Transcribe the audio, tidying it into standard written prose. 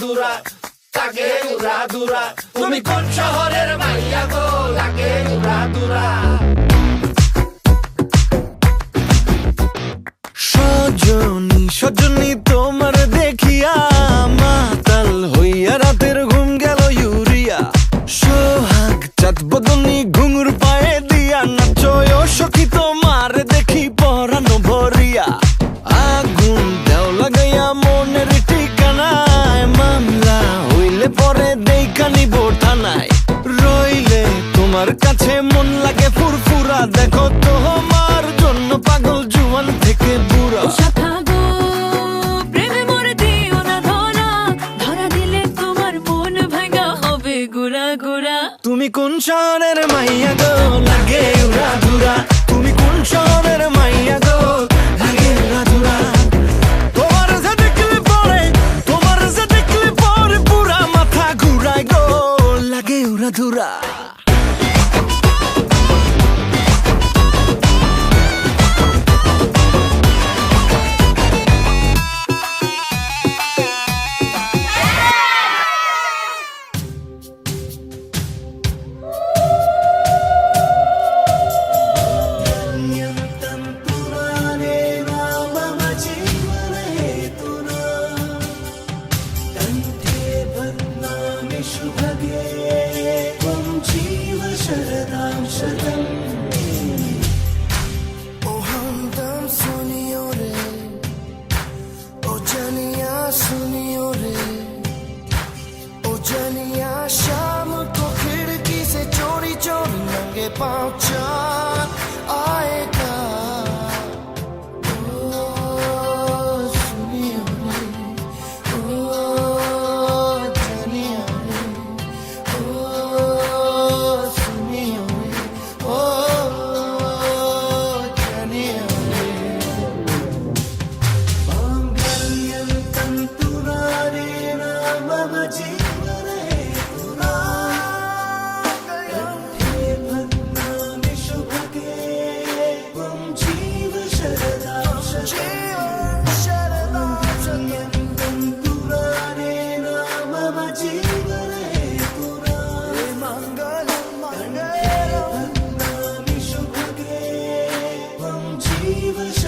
দুরা লাগে উড়া দুরা তুমি কোন শহরের মাইয়া গো লাগে উড়া দুরা সজনী সজনী তোমার দেখিয়া মাতাল হইয়া রাতের ঘুম গেল ইউরিয়া সোহাগ চাঁদ বদনী ঘুঙুর পায়ে দিয়া নাচয় সখী তোমার দেখি পরানো ভরিয়া আগুন দেও লাগাইয়া মনের ঠিকানায় মামলা হইলে পরে দেখা নিব থানায় রইলে তোমার কাছে মন লাগে ফুরফুরা দেখো তোমার জন্য পাগল জুয়ান থেকে বুড়া তুমি কোন শহরের মাইয়া গো লাগে উড়া ধুরা তুমি কোন শহরের মাইয়া গো লাগে উড়া ধুরা তোমার যে দেখলে পরে পুরা মাথা ঘুরায় গো লাগে উড়া ধুরা शाम को खिड़की से चोरी चोरी नंगे पाँव चाँद आएगा सुनिए जानिए सुनिए जानिए मांगल्यं तंतुनानेन मम जीवने Even